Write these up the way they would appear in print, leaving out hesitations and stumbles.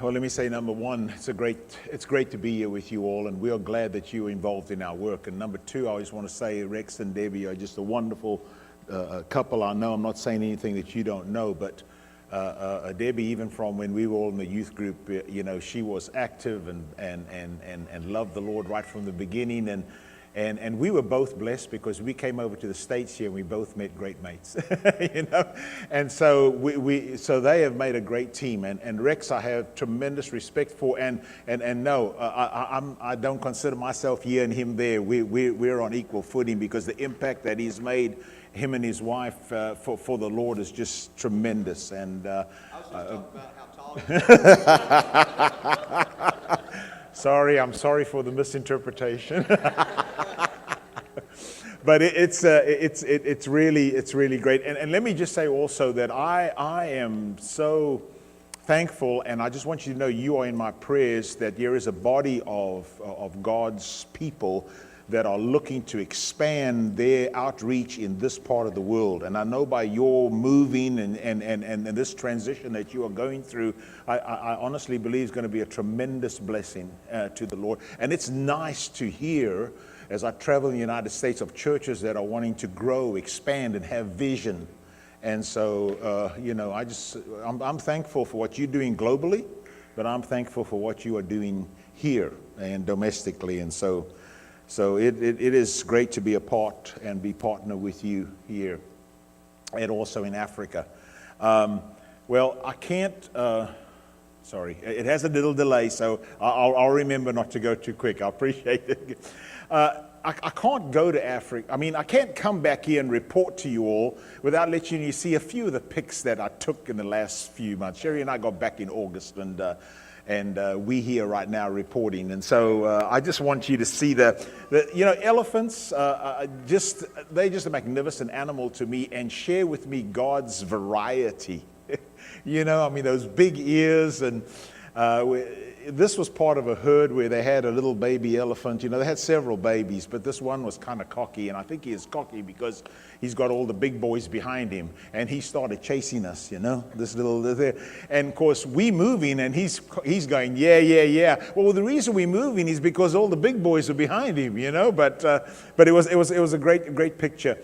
Well, let me say, number one, it's great to be here with you all, and we are glad that you're involved in our work. And number two, I just want to say Rex and Debbie are just a wonderful couple. I know I'm not saying anything that you don't know, but Debbie, even from when we were all in the youth group, she was active and loved the Lord right from the beginning. And we were both blessed because we came over to the States here and we both met great mates, And so so they have made a great team. And Rex, I have tremendous respect for. And no, I don't consider myself here and him there. We're on equal footing because the impact that he's made, him and his wife, for the Lord is just tremendous. And I was just talking about how tall you are. I'm sorry for the misinterpretation. But it's really great. And let me just say also that I am so thankful, and I just want you to know you are in my prayers, that there is a body of God's people that are looking to expand their outreach in this part of the world. And I know by your moving and this transition that you are going through, I honestly believe is going to be a tremendous blessing to the Lord. And it's nice to hear, as I travel in the United States, of churches that are wanting to grow, expand, and have vision. And so, I'm thankful for what you're doing globally, but I'm thankful for what you are doing here and domestically. And so it is great to be a part and be partner with you here and also in Africa. Well, I can't, sorry, it has a little delay, so I'll remember not to go too quick. I appreciate it. I can't go to Africa. I mean, I can't come back here and report to you all without letting you see a few of the pics that I took in the last few months. Sherry and I got back in August, and we here right now reporting. And so I just want you to see elephants, they're just a magnificent animal to me, and share with me God's variety. Those big ears, and this was part of a herd where they had a little baby elephant. They had several babies, but this one was kind of cocky, and I think he is cocky because he's got all the big boys behind him, and he started chasing us, this little there. And of course, we moving, and he's going, yeah. Well, the reason we're moving is because all the big boys are behind him, But it was a great picture.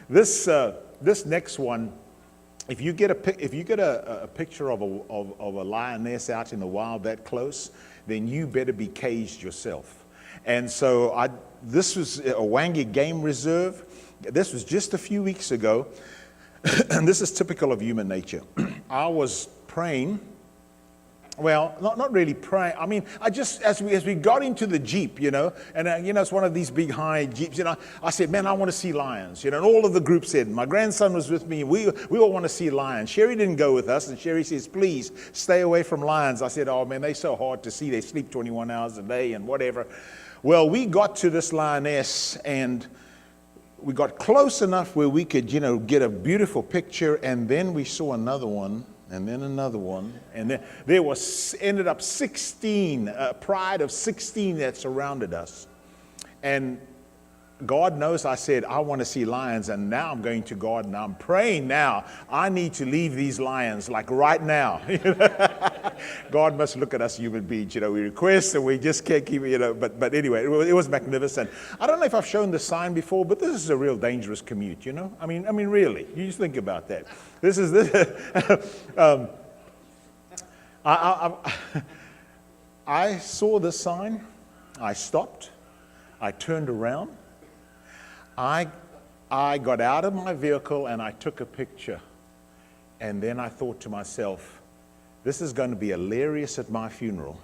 This next one. If you get a picture of a lioness out in the wild that close, then you better be caged yourself. And so this was a Wangi Game Reserve. This was just a few weeks ago, and this is typical of human nature. I was praying. Well, not really praying. I mean, I just, as we got into the Jeep, and it's one of these big high Jeeps, I said, man, I want to see lions, and all of the group said, my grandson was with me, we all want to see lions. Sherry didn't go with us, and Sherry says, please stay away from lions. I said, oh man, they're so hard to see. They sleep 21 hours a day and whatever. Well, we got to this lioness, and we got close enough where we could, get a beautiful picture, and then we saw another one. And then another one, and then there ended up 16, a pride of 16 that surrounded us. And God knows I said, I want to see lions, and now I'm going to God and I'm praying now. I need to leave these lions, like right now. God must look at us human beings, we request and we just can't keep it, but anyway, it was magnificent. I don't know if I've shown the sign before, but this is a real dangerous commute, I mean, really, you just think about that. This is I saw this sign, I stopped, I turned around, I got out of my vehicle and I took a picture. And then I thought to myself, this is going to be hilarious at my funeral.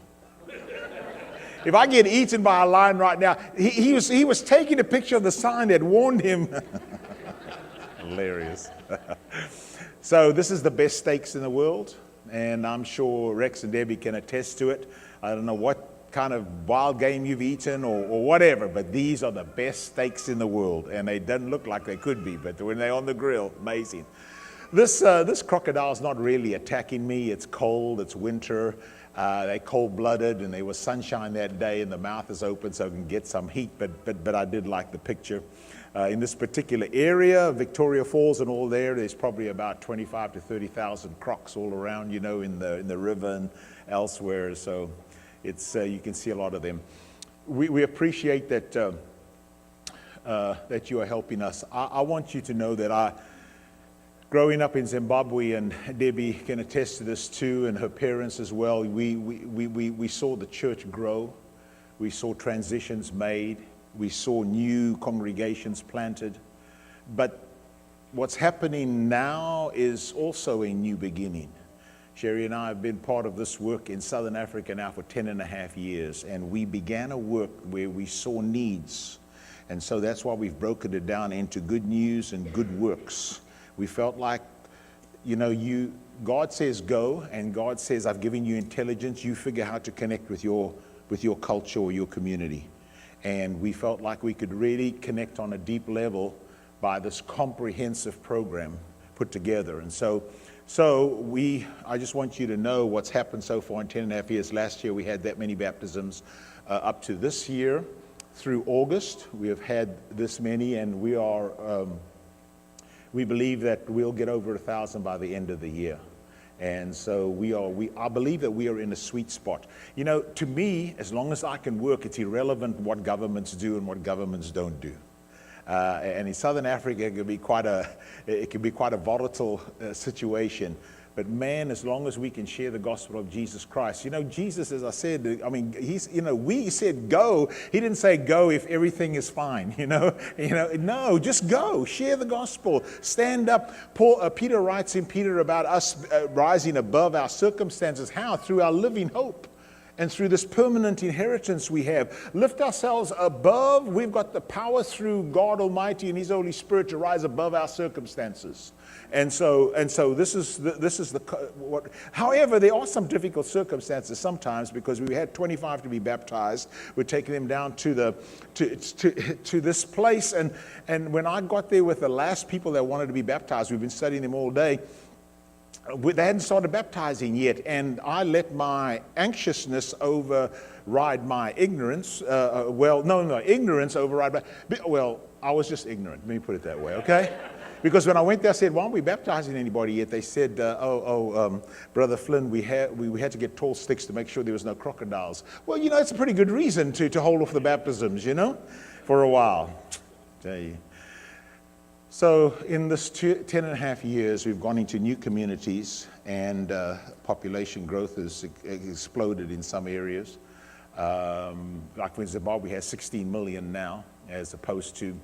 If I get eaten by a lion right now, he was taking a picture of the sign that warned him. Hilarious. So this is the best steaks in the world, and I'm sure Rex and Debbie can attest to it. I don't know what kind of wild game you've eaten or whatever, but these are the best steaks in the world, and they don't look like they could be, but when they're on the grill, amazing. This crocodile's not really attacking me. It's cold, it's winter, they're cold-blooded, and there was sunshine that day, and the mouth is open so I can get some heat, but I did like the picture. In this particular area, Victoria Falls and all there, there's probably about 25 to 30,000 crocs all around, in the river and elsewhere. So it's you can see a lot of them. We appreciate that that you are helping us. I want you to know that growing up in Zimbabwe, and Debbie can attest to this too, and her parents as well, we saw the church grow. We saw transitions made. We saw new congregations planted. But what's happening now is also a new beginning. Sherry and I have been part of this work in Southern Africa now for 10.5 years, and we began a work where we saw needs. And so that's why we've broken it down into good news and good works. We felt like, God says go, and God says, I've given you intelligence. You figure how to connect with your culture or your community. And we felt like we could really connect on a deep level by this comprehensive program put together. And so I just want you to know what's happened so far in 10.5 years. Last year we had that many baptisms. Up to this year, through August, we have had this many, and we believe that we'll get over 1,000 by the end of the year. And so I believe that we are in a sweet spot. To me, as long as I can work, it's irrelevant what governments do and what governments don't do. And in Southern Africa, it can be quite a volatile situation. But man, as long as we can share the gospel of Jesus Christ, Jesus, as I said, we said go. He didn't say go if everything is fine. No, just go, share the gospel, stand up. Peter writes in Peter about us rising above our circumstances. How? Through our living hope. And through this permanent inheritance we have. Lift ourselves above. We've got the power through God Almighty and His Holy Spirit to rise above our circumstances. And so this is what. However, there are some difficult circumstances sometimes, because we had 25 to be baptized. We're taking them down to this place. And when I got there with the last people that wanted to be baptized, we've been studying them all day. They hadn't started baptizing yet, and I let my anxiousness override my ignorance. Ignorance override I was just ignorant. Let me put it that way, okay? Because when I went there, I said, why aren't we baptizing anybody yet? They said, Brother Flynn, we had to get tall sticks to make sure there was no crocodiles. Well, it's a pretty good reason to hold off the baptisms, for a while. Tell you. So in this 10.5 years, we've gone into new communities, and population growth has exploded in some areas. Like in Zimbabwe, has 16 million now, as opposed to,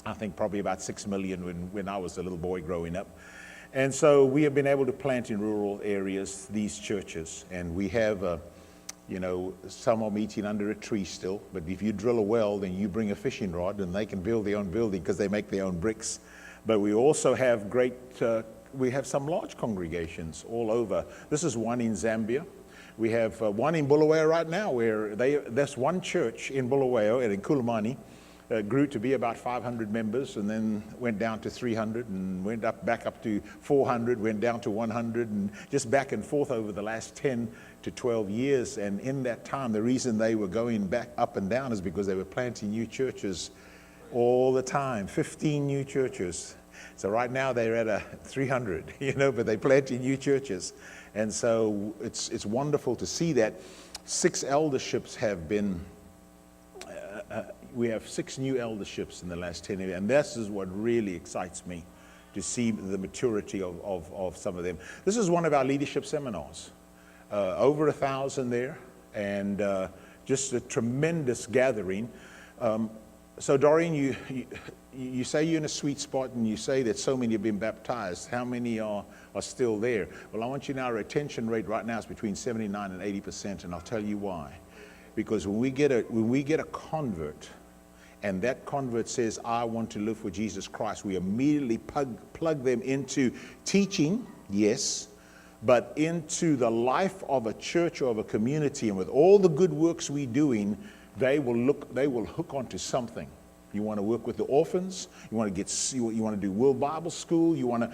I think, probably about 6 million when I was a little boy growing up. And so we have been able to plant in rural areas these churches, and we have some are meeting under a tree still, but if you drill a well, then you bring a fishing rod and they can build their own building because they make their own bricks. But we also have we have some large congregations all over. This is one in Zambia. We have one in Bulawayo right now, where there's one church in Bulawayo and in Kulumani grew to be about 500 members, and then went down to 300, and went back up to 400, went down to 100, and just back and forth over the last 10 to 12 years. And in that time, the reason they were going back up and down is because they were planting new churches all the time, 15 new churches. So right now they're at 300, but they're planting new churches. And so it's wonderful to see that. 6 elderships have been we have 6 new elderships in the last 10 years, and this is what really excites me, to see the maturity of some of them. This is one of our leadership seminars. Over 1,000 there, and just a tremendous gathering. So Dorian, you say you're in a sweet spot, and you say that so many have been baptized. How many are still there? Well, I want you to know our retention rate right now is between 79 and 80%, and I'll tell you why. Because when we get a convert, and that convert says, I want to live for Jesus Christ, we immediately plug them into teaching, yes, but into the life of a church or of a community. And with all the good works we're doing, they will hook onto something. You want to work with the orphans. You want to do World Bible School. You want to,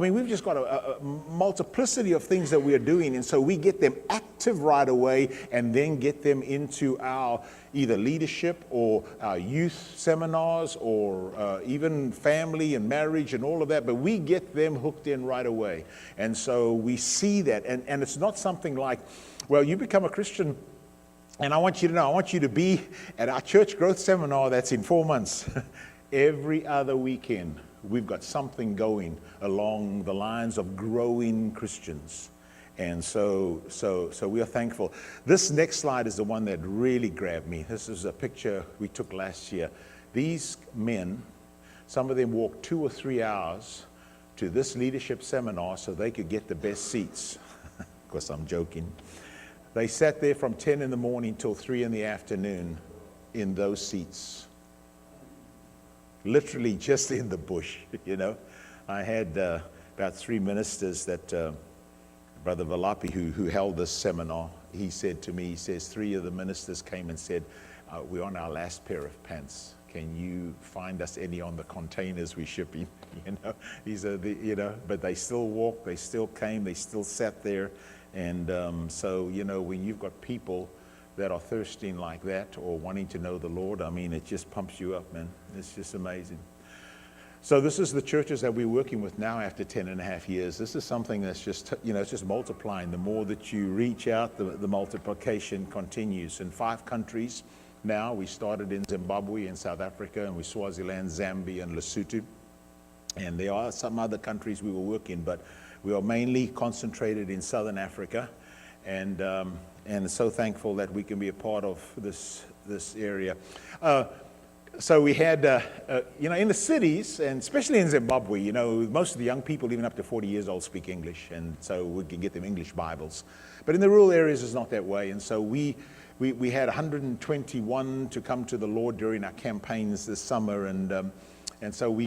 we've just got a multiplicity of things that we are doing. And so we get them active right away and then get them into our either leadership or our youth seminars or even family and marriage and all of that. But we get them hooked in right away. And so we see that. And it's not something like, well, you become a Christian, and I want you to know, I want you to be at our church growth seminar that's in 4 months. Every other weekend, we've got something going along the lines of growing Christians. And so we are thankful. This next slide is the one that really grabbed me. This is a picture we took last year. These men, some of them walked 2 or 3 hours to this leadership seminar so they could get the best seats. Of course, I'm joking. They sat there from 10 in the morning till 3 in the afternoon in those seats. Literally just in the bush, I had about 3 ministers that Brother Valapi, who held this seminar, he said to me, he says, 3 of the ministers came and said, we're on our last pair of pants. Can you find us any on the containers we're shipping? These are but they still walked, they still came, they still sat there. And when you've got people that are thirsting like that or wanting to know the Lord, it just pumps you up, man. It's just amazing. So this is the churches that we're working with now after 10 and a half years. This is something that's just, it's just multiplying. The more that you reach out, the multiplication continues. In 5 countries now, we started in Zimbabwe and South Africa, and we Swaziland, Zambia, and Lesotho. And there are some other countries we will work in, but we are mainly concentrated in Southern Africa, and so thankful that we can be a part of this area. So we had, in the cities, and especially in Zimbabwe, most of the young people, even up to 40 years old, speak English, and so we can get them English Bibles. But in the rural areas, it's not that way, and so we had 121 to come to the Lord during our campaigns this summer, and so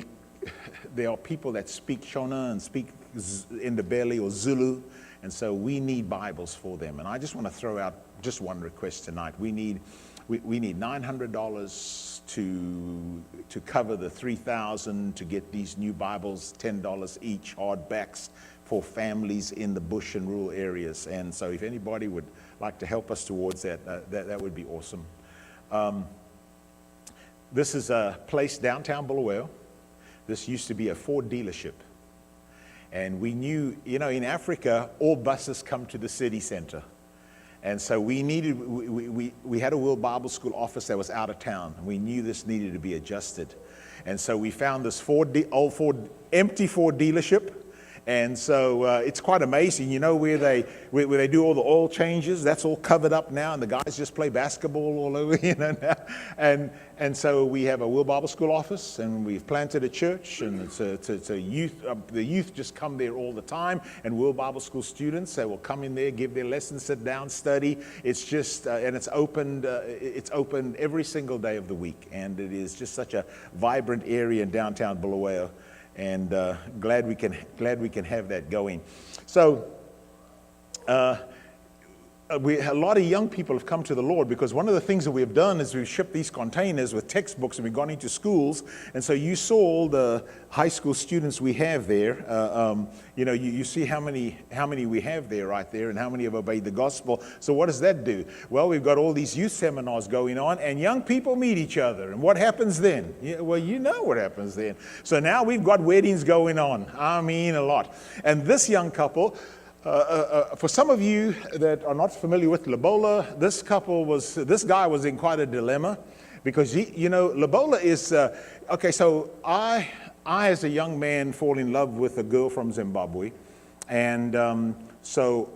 there are people that speak Shona and speak Ndebele or Zulu, and so we need Bibles for them. And I just want to throw out just one request tonight. We need $900 to cover the 3,000 to get these new Bibles, $10 each, hardbacks for families in the bush and rural areas. And so if anybody would like to help us towards that, that would be awesome. This is a place downtown Bulawayo. This used to be a Ford dealership. And we knew, in Africa, all buses come to the city center. And so we had a World Bible School office that was out of town. We knew this needed to be adjusted. And so we found this empty Ford dealership. And so it's quite amazing, where they do all the oil changes. That's all covered up now, and the guys just play basketball all over, now. And so we have a World Bible School office, and we've planted a church, and it's a youth. The youth just come there all the time, and World Bible School students, they will come in there, give their lessons, sit down, study. It's just and it's opened every single day of the week, and it is just such a vibrant area in downtown Bulawayo. And glad we can have that going. So a lot of young people have come to the Lord, because one of the things that we've done is we've shipped these containers with textbooks, and we've gone into schools. And so you saw all the high school students we have there. You see how many we have there right there, and how many have obeyed the gospel. So what does that do? Well, we've got all these youth seminars going on, and young people meet each other. And what happens then? Well, you know what happens then. So now we've got weddings going on. A lot. And this young couple, for some of you that are not familiar with Lobola, this guy was in quite a dilemma, because Lobola is okay. So I as a young man fall in love with a girl from Zimbabwe, and so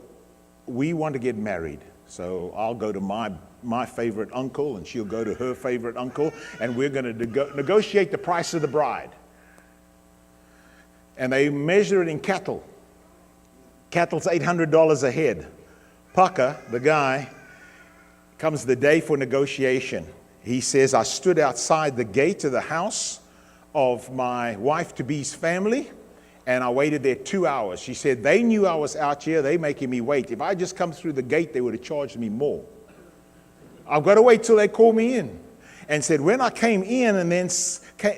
we want to get married. So I'll go to my favorite uncle, and she'll go to her favorite uncle, and we're going to negotiate the price of the bride. And they measure it in cattle. Cattle's $800 a head. Paka, the guy, comes the day for negotiation. He says, I stood outside the gate of the house of my wife-to-be's family, and I waited there 2 hours. She said, they knew I was out here. They making me wait. If I just come through the gate, they would have charged me more. I've got to wait till they call me in. and said, when I came in, and then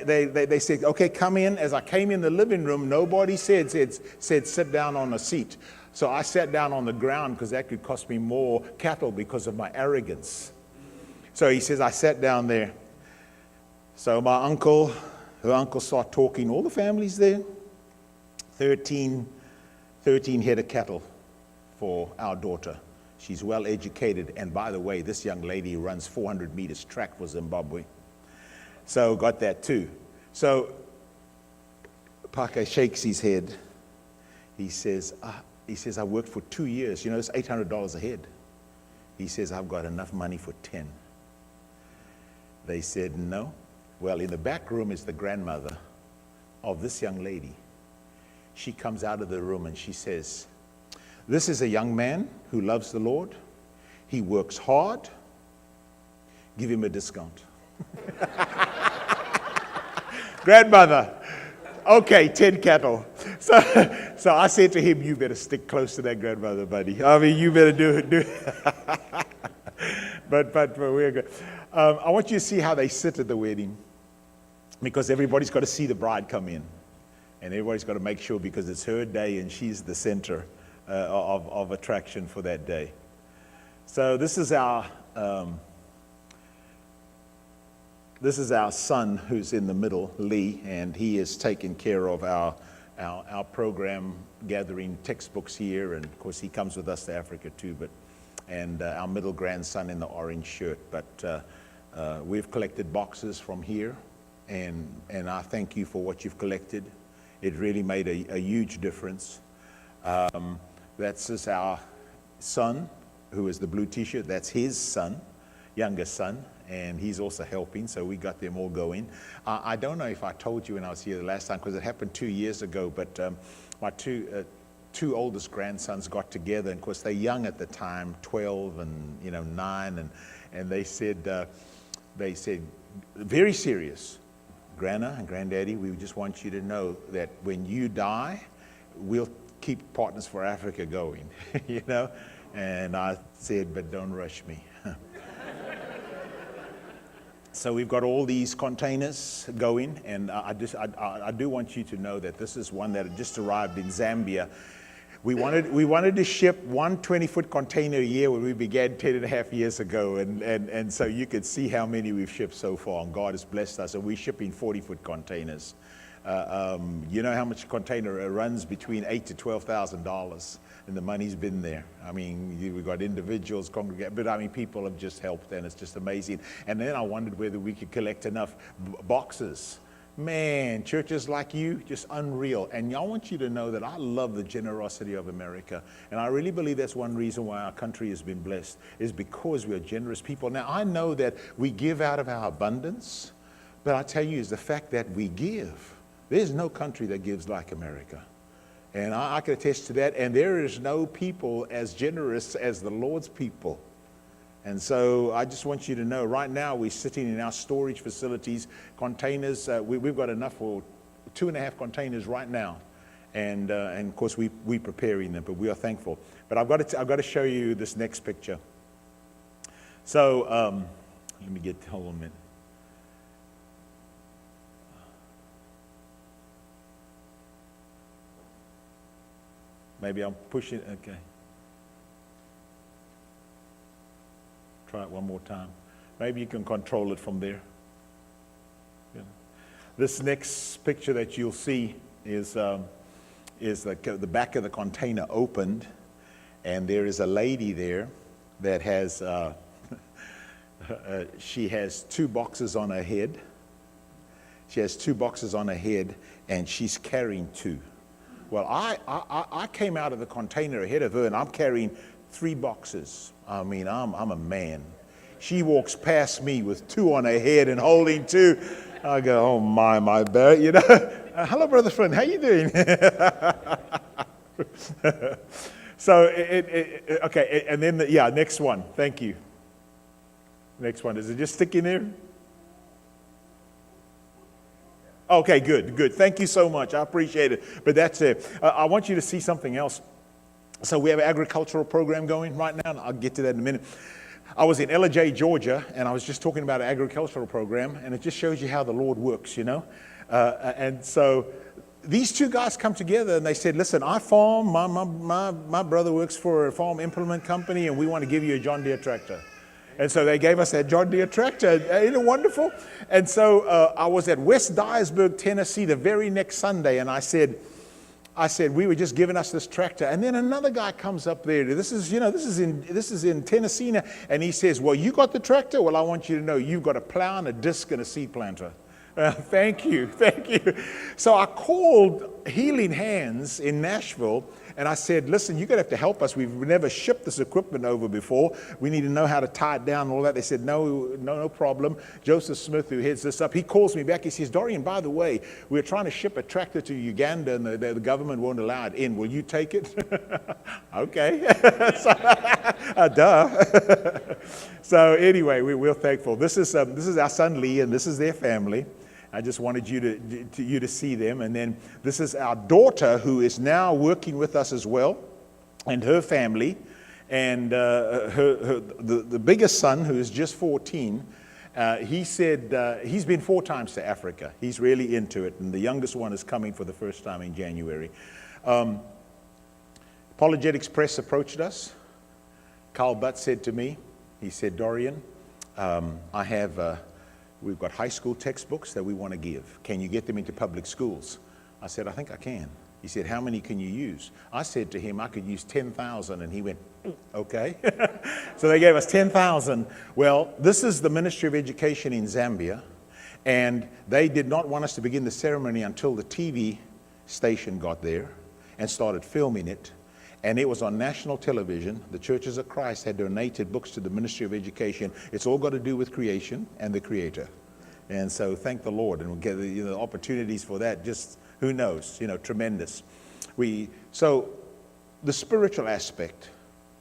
they said, okay, come in. As I came in the living room, nobody said sit down on a seat. So I sat down on the ground because that could cost me more cattle because of my arrogance. So he says, I sat down there. So her uncle started talking. All the families there, 13 head of cattle for our daughter. She's well educated. And by the way, this young lady runs 400 meters track for Zimbabwe. So got that too. So Parker shakes his head. He says, I worked for 2 years. You know, it's $800 a head. He says, I've got enough money for 10. They said, no. Well, in the back room is the grandmother of this young lady. She comes out of the room and she says, this is a young man who loves the Lord. He works hard. Give him a discount. Grandmother, okay, 10 cattle. So I said to him, you better stick close to that grandmother, buddy. I mean, you better do it. But we're good. I want you to see how they sit at the wedding, because everybody's got to see the bride come in. And everybody's got to make sure, because it's her day and she's the center of attraction for that day. So this is our son who's in the middle, Lee, and he is taking care of our program, gathering textbooks here, and of course he comes with us to Africa too. And our middle grandson in the orange shirt. But we've collected boxes from here, and I thank you for what you've collected. It really made a huge difference. That's just our son, who is the blue t-shirt. That's his son, youngest son, and he's also helping, so we got them all going. I don't know if I told you when I was here the last time, because it happened 2 years ago, but my two oldest grandsons got together, and of course they're young at the time, 12 and 9, and they said very serious, Grandma and Granddaddy, we just want you to know that when you die, we'll keep Partners for Africa going, And I said, but don't rush me. So we've got all these containers going, and I do want you to know that this is one that had just arrived in Zambia. We wanted to ship one 20-foot container a year when we began 10.5 years ago, and so you could see how many we've shipped so far, and God has blessed us, and we're shipping 40-foot containers. You know how much a container runs? Between $8,000 to $12,000, and the money's been there. I mean, we've got individuals, congregate, but I mean, people have just helped, and it's just amazing. And then I wondered whether we could collect enough boxes. Man, churches like you, just unreal. And I want you to know that I love the generosity of America. And I really believe that's one reason why our country has been blessed, is because we are generous people. Now, I know that we give out of our abundance, but I tell you, is the fact that we give. There's no country that gives like America. And I can attest to that. And there is no people as generous as the Lord's people. And so I just want you to know, right now we're sitting in our storage facilities, containers. We've got enough for 2.5 containers right now, and of course we're preparing them. But we are thankful. But I've got to show you this next picture. So let me hold on a minute. Maybe I'm pushing. Okay. Try it one more time. Maybe you can control it from there. Yeah. This next picture that you'll see is the back of the container opened, and there is a lady there that has she has 2 boxes on her head. She has 2 boxes on her head, and she's carrying 2. Well, I came out of the container ahead of her, and I'm carrying 3 boxes. I mean, I'm a man. She walks past me with 2 on her head and holding 2. I go, oh my bad, hello, Brother Flynn, how you doing? So, okay, and then, next one. Thank you. Next one. Is it just sticking there? Okay, good. Thank you so much. I appreciate it. But that's it. I want you to see something else. So we have an agricultural program going right now, and I'll get to that in a minute. I was in LJ, Georgia, and I was just talking about an agricultural program, and it just shows you how the Lord works, you know. And so these two guys come together, and they said, listen, I farm, my brother works for a farm implement company, and we want to give you a John Deere tractor. And so they gave us that John Deere tractor. Isn't it wonderful? And so I was at West Dyersburg, Tennessee, the very next Sunday, and I said, we were just giving us this tractor, and then another guy comes up there. This is in Tennessee now, and he says, well, you got the tractor? Well, I want you to know you've got a plow and a disc and a seed planter. Thank you. So I called Healing Hands in Nashville, and I said, listen, you're going to have to help us. We've never shipped this equipment over before. We need to know how to tie it down and all that. They said, no problem. Joseph Smith, who heads this up, he calls me back. He says, Dorian, by the way, we're trying to ship a tractor to Uganda, and the government won't allow it in. Will you take it? Okay. Duh. So anyway, we're thankful. This is our son Lee, and this is their family. I just wanted you to see them. And then this is our daughter, who is now working with us as well, and her family. And the biggest son, who is just 14, he said he's been 4 times to Africa. He's really into it. And the youngest one is coming for the first time in January. Apologetics Press approached us. Carl Butt said to me, he said, Dorian, we've got high school textbooks that we want to give. Can you get them into public schools? I said, I think I can. He said, how many can you use? I said to him, I could use 10,000. And he went, okay. So they gave us 10,000. Well, this is the Ministry of Education in Zambia. And they did not want us to begin the ceremony until the TV station got there and started filming it. And it was on national television. The Churches of Christ had donated books to the Ministry of Education. It's all got to do with creation and the Creator. And so thank the Lord. And we'll get the opportunities for that. Just who knows, tremendous. So the spiritual aspect,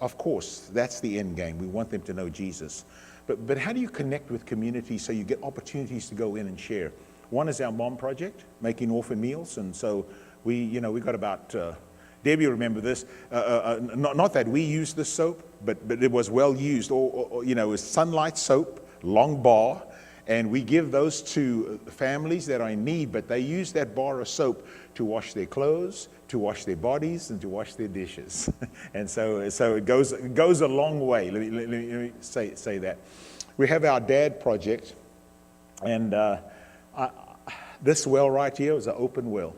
of course, that's the end game. We want them to know Jesus. But how do you connect with community so you get opportunities to go in and share? One is our mom project, making orphan meals. And so we got about... Debbie, you remember this, not that we used this soap, but it was well used, it was Sunlight soap, long bar, and we give those to families that are in need, but they use that bar of soap to wash their clothes, to wash their bodies, and to wash their dishes. And so it goes a long way. Let me say that. We have our dad project, and this well right here is an open well.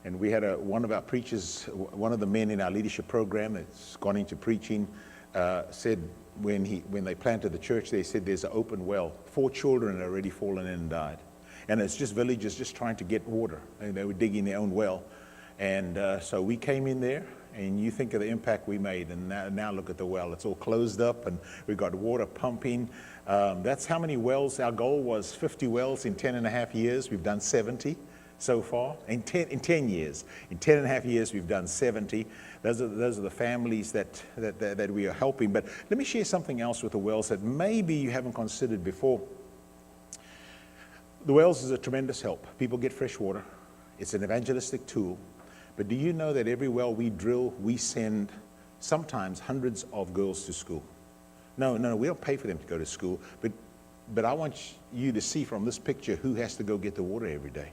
And we had one of our preachers, one of the men in our leadership program that's gone into preaching, said when they planted the church, they said there's an open well. 4 children had already fallen in and died. And it's just villagers just trying to get water. And they were digging their own well. And so we came in there, and you think of the impact we made. And now look at the well. It's all closed up, and we've got water pumping. That's how many wells. Our goal was 50 wells in 10.5 years. We've done 70. So far, in 10 years. In 10.5 years, we've done 70. Those are the families that we are helping. But let me share something else with the wells that maybe you haven't considered before. The wells is a tremendous help. People get fresh water. It's an evangelistic tool. But do you know that every well we drill, we send sometimes hundreds of girls to school? No, we don't pay for them to go to school. But I want you to see from this picture who has to go get the water every day.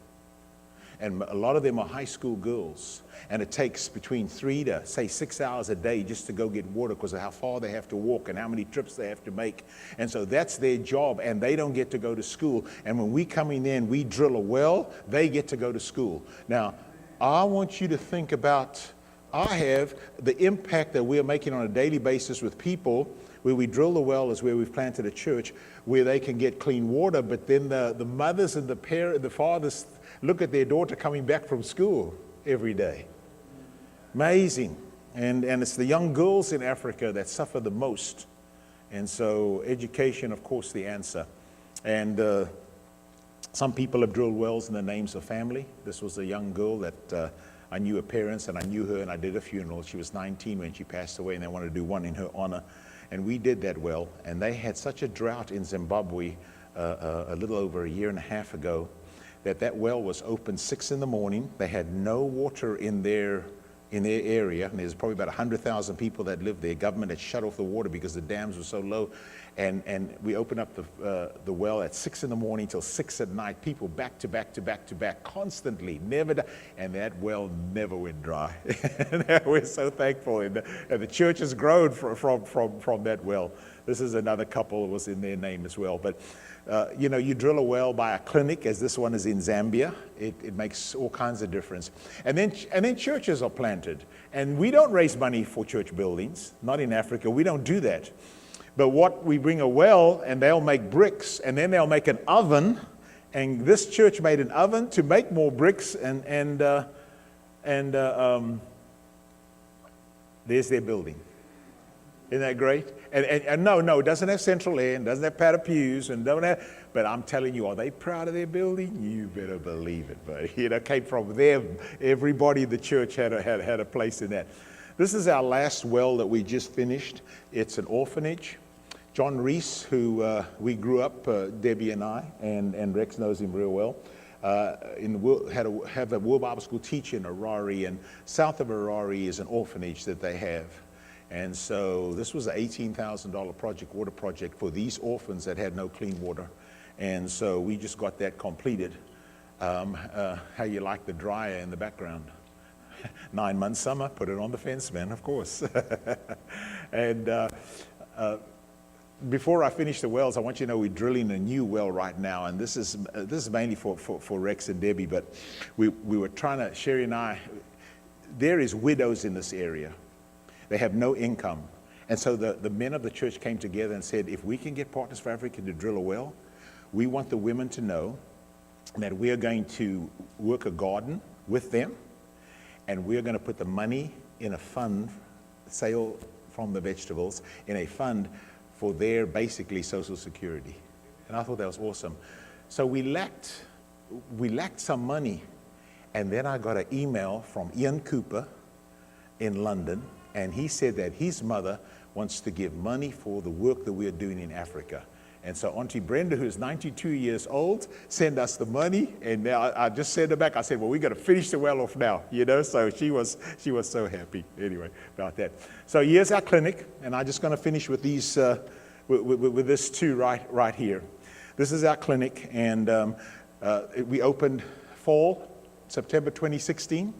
And a lot of them are high school girls. And it takes between 3 to, say, 6 hours a day just to go get water because of how far they have to walk and how many trips they have to make. And so that's their job, and they don't get to go to school. And when we come in, we drill a well, they get to go to school. Now, I want you to think about, the impact that we're making on a daily basis with people. Where we drill the well is where we've planted a church where they can get clean water, but then the mothers and the fathers look at their daughter coming back from school every day. Amazing. And it's the young girls in Africa that suffer the most. And so education, of course, the answer. And some people have drilled wells in the names of family. This was a young girl that I knew her parents, and I knew her, and I did a funeral. She was 19 when she passed away, and they wanted to do one in her honor. And we did that well. And they had such a drought in Zimbabwe a little over 1.5 years ago that well was open 6 in the morning. They had no water in their in their area, and there's probably about 100,000 people that live there. Government had shut off the water because the dams were so low, and we opened up the well at 6 in the morning till 6 at night. People back to back to back to back, constantly, never, and that well never went dry. And we're so thankful, and the church has grown from that well. This is another couple, was in their name as well. But you drill a well by a clinic, as this one is in Zambia. It makes all kinds of difference. And then churches are planted. And we don't raise money for church buildings, not in Africa. We don't do that. But we bring a well, and they'll make bricks, and then they'll make an oven. And this church made an oven to make more bricks, and there's their building. Isn't that great? And no, it doesn't have central air, and doesn't have padded pews, and don't have, but I'm telling you, are they proud of their building? You better believe it, buddy. Came from them. Everybody in the church had a place in that. This is our last well that we just finished. It's an orphanage. John Reese, who we grew up, Debbie and I, and Rex knows him real well, have a World Bible School teacher in Harare, and south of Harare is an orphanage that they have. And so this was an $18,000 water project for these orphans that had no clean water. And so we just got that completed. How you like the dryer in the background? 9 months summer, put it on the fence, man, of course. And before I finish the wells, I want you to know we're drilling a new well right now. And this is mainly for Rex and Debbie, but we were trying to, Sherry and I, there is widows in this area. They have no income. And so the men of the church came together and said, if we can get Partners for Africa to drill a well, we want the women to know that we are going to work a garden with them, and we're going to put the money in a fund, sale from the vegetables, in a fund for their basically Social Security. And I thought that was awesome. So we lacked some money. And then I got an email from Ian Cooper in London, and he said that his mother wants to give money for the work that we're doing in Africa. And so Auntie Brenda, who's 92 years old, sent us the money. And now I just sent her back. I said, well, we got to finish the well off now, So she was so happy anyway about that. So here's our clinic, and I'm just going to finish with these, with this two right here. This is our clinic, and we opened fall, September 2016.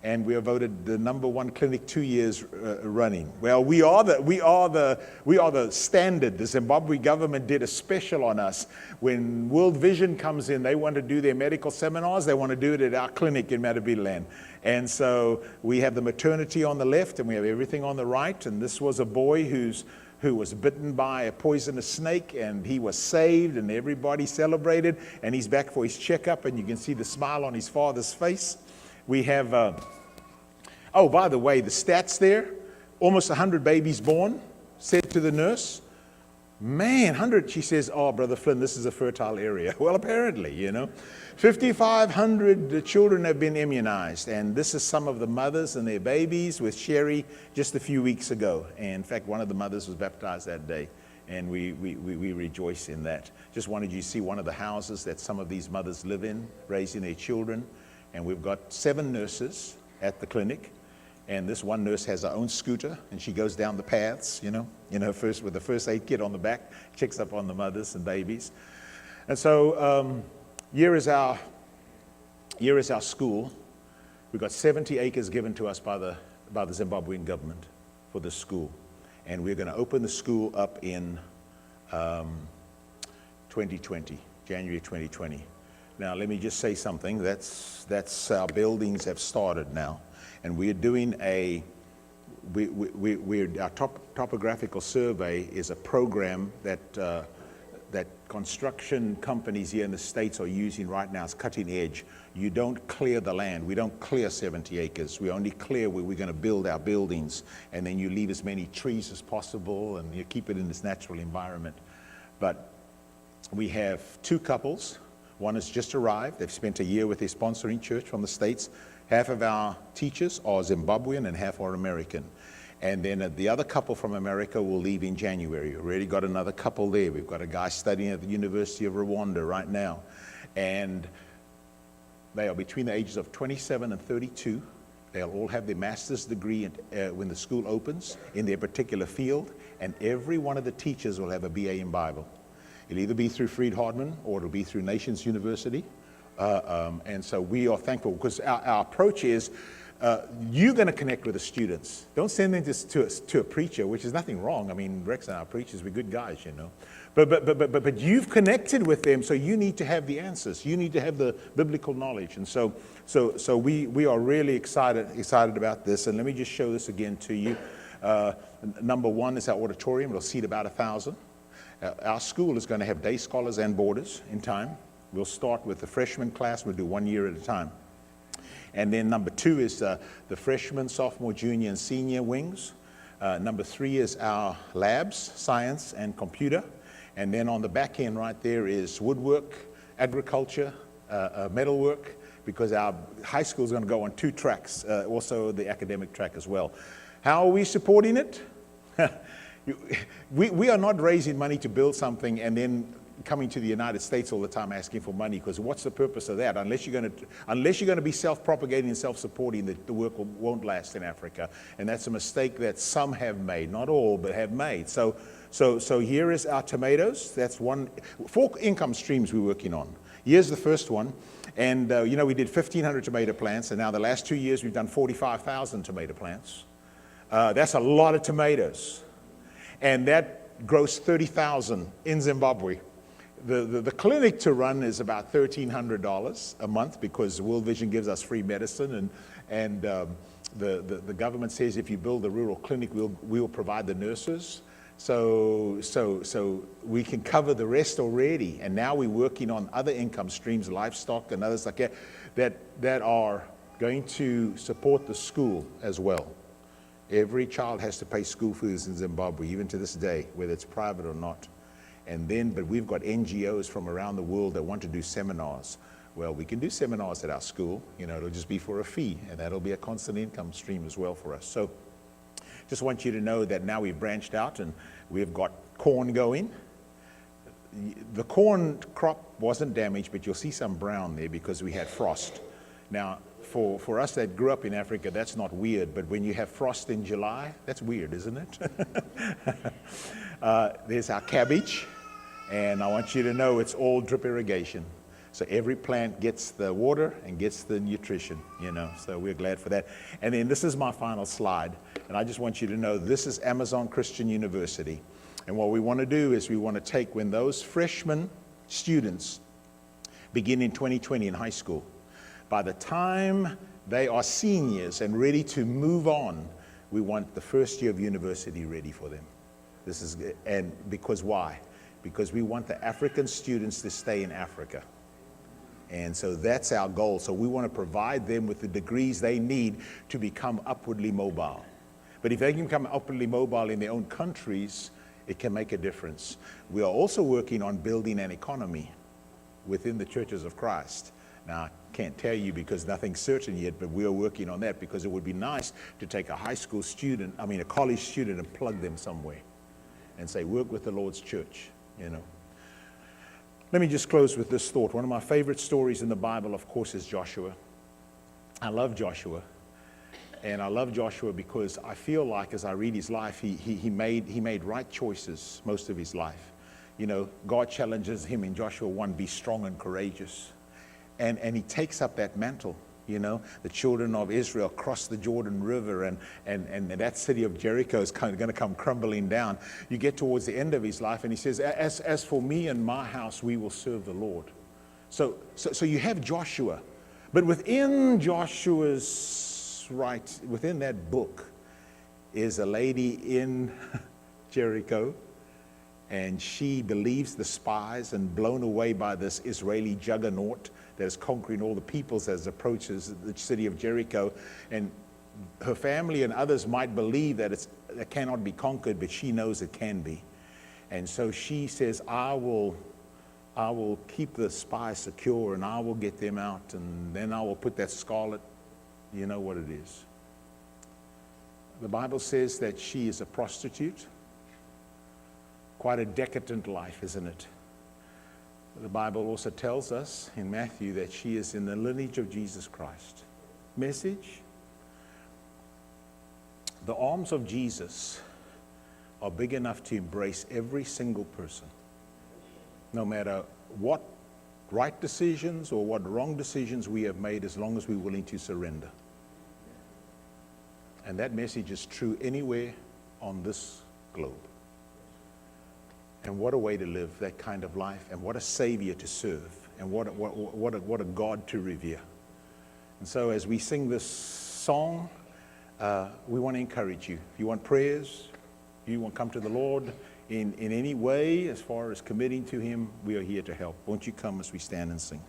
And we are voted the #1 clinic 2 years running. Well, we are the standard. The Zimbabwe government did a special on us. When World Vision comes in, they want to do their medical seminars. They want to do it at our clinic in Matabeleland. And so we have the maternity on the left, and we have everything on the right. And this was a boy who was bitten by a poisonous snake, and he was saved, and everybody celebrated. And he's back for his checkup, and you can see the smile on his father's face. We have, oh, by the way, the stats there, almost 100 babies born, said to the nurse. Man, 100, she says, oh, Brother Flynn, this is a fertile area. Well, apparently, 5,500 children have been immunized, and this is some of the mothers and their babies with Sherry just a few weeks ago. And in fact, one of the mothers was baptized that day, and we rejoice in that. Just wanted you to see one of the houses that some of these mothers live in, raising their children. And we've got 7 nurses at the clinic, and this one nurse has her own scooter, and she goes down the paths, with the first aid kit on the back, checks up on the mothers and babies. And so here is our school. We've got 70 acres given to us by the Zimbabwean government for this school, and we're going to open the school up in 2020, January 2020. Now, let me just say something. That's our buildings have started now, and we're doing our topographical survey is a program that construction companies here in the States are using right now. It's cutting edge. You don't clear the land. We don't clear 70 acres. We only clear where we're going to build our buildings, and then you leave as many trees as possible, and you keep it in this natural environment. But we have 2 couples. One has just arrived. They've spent a year with their sponsoring church from the States. Half of our teachers are Zimbabwean and half are American. And then the other couple from America will leave in January. We've already got another couple there. We've got a guy studying at the University of Rwanda right now. And they are between the ages of 27 and 32. They'll all have their master's degree when the school opens in their particular field, and every one of the teachers will have a BA in Bible. It'll either be through Freed-Hardeman or it'll be through Nations University. And so we are thankful because our approach is you're going to connect with the students. Don't send them to a preacher, which is nothing wrong. I mean, Rex and our preachers, we're good guys, you know. But you've connected with them, so you need to have the answers. You need to have the biblical knowledge. And so we are really excited about this. And let me just show this again to you. Number one is our auditorium. It'll seat about 1,000. Our school is going to have day scholars and boarders in time. We'll start with the freshman class. We'll do 1 year at a time. And then number two is the freshman, sophomore, junior, and senior wings. Number three is our labs, science and computer. And then on the back end right there is woodwork, agriculture, metalwork, because our high school is going to go on 2 tracks, also the academic track as well. How are we supporting it? We are not raising money to build something and then coming to the United States all the time asking for money, because what's the purpose of that? Unless you're going to be self-propagating and self-supporting, the work won't last in Africa. And that's a mistake that some have made, not all, but have made. So here is our tomatoes. That's 4 income streams we're working on. Here's the first one. And, we did 1,500 tomato plants, and now the last 2 years we've done 45,000 tomato plants. That's a lot of tomatoes. And that grows 30,000 in Zimbabwe. The clinic to run is about $1,300 a month because World Vision gives us free medicine, and the government says if you build a rural clinic, we will provide the nurses. So we can cover the rest already. And now we're working on other income streams, livestock and others like that are going to support the school as well. Every child has to pay school fees in Zimbabwe, even to this day, whether it's private or not. But we've got NGOs from around the world that want to do seminars. Well, we can do seminars at our school. It'll just be for a fee, and that'll be a constant income stream as well for us. So just want you to know that now we've branched out and we've got corn going. The corn crop wasn't damaged, but you'll see some brown there because we had frost. Now, for us that grew up in Africa, that's not weird, but when you have frost in July, that's weird, isn't it? There's our cabbage, and I want you to know it's all drip irrigation. So every plant gets the water and gets the nutrition, so we're glad for that. And then this is my final slide, and I just want you to know this is Amazon Christian University. And what we want to do is we want to take when those freshman students begin in 2020 in high school, by the time they are seniors and ready to move on, we want the first year of university ready for them. Because why? Because we want the African students to stay in Africa. And so that's our goal. So we want to provide them with the degrees they need to become upwardly mobile. But if they can become upwardly mobile in their own countries, it can make a difference. We are also working on building an economy within the churches of Christ. Now, I can't tell you because nothing's certain yet, but we are working on that because it would be nice to take a a college student and plug them somewhere and say, work with the Lord's church, Let me just close with this thought. One of my favorite stories in the Bible, of course, is Joshua. I love Joshua. And I love Joshua because I feel like as I read his life, he made right choices most of his life. God challenges him in Joshua 1, be strong and courageous. And he takes up that mantle. The children of Israel crossed the Jordan River, and that city of Jericho is kind of going to come crumbling down. You get towards the end of his life, and he says, as for me and my house, we will serve the Lord. So you have Joshua. But within Joshua's within that book is a lady in Jericho, and she believes the spies and blown away by this Israeli juggernaut that is conquering all the peoples as it approaches the city of Jericho. And her family and others might believe that it cannot be conquered, but she knows it can be. And so she says, I will keep the spies secure, and I will get them out, and then I will put that scarlet, you know what it is. The Bible says that she is a prostitute. Quite a decadent life, isn't it? The Bible also tells us in Matthew that she is in the lineage of Jesus Christ. Message? The arms of Jesus are big enough to embrace every single person, no matter what right decisions or what wrong decisions we have made, as long as we're willing to surrender. And that message is true anywhere on this globe. And what a way to live that kind of life, and what a Savior to serve, and what a God to revere. And so as we sing this song, we want to encourage you. If you want prayers, you want to come to the Lord in any way as far as committing to Him, we are here to help. Won't you come as we stand and sing?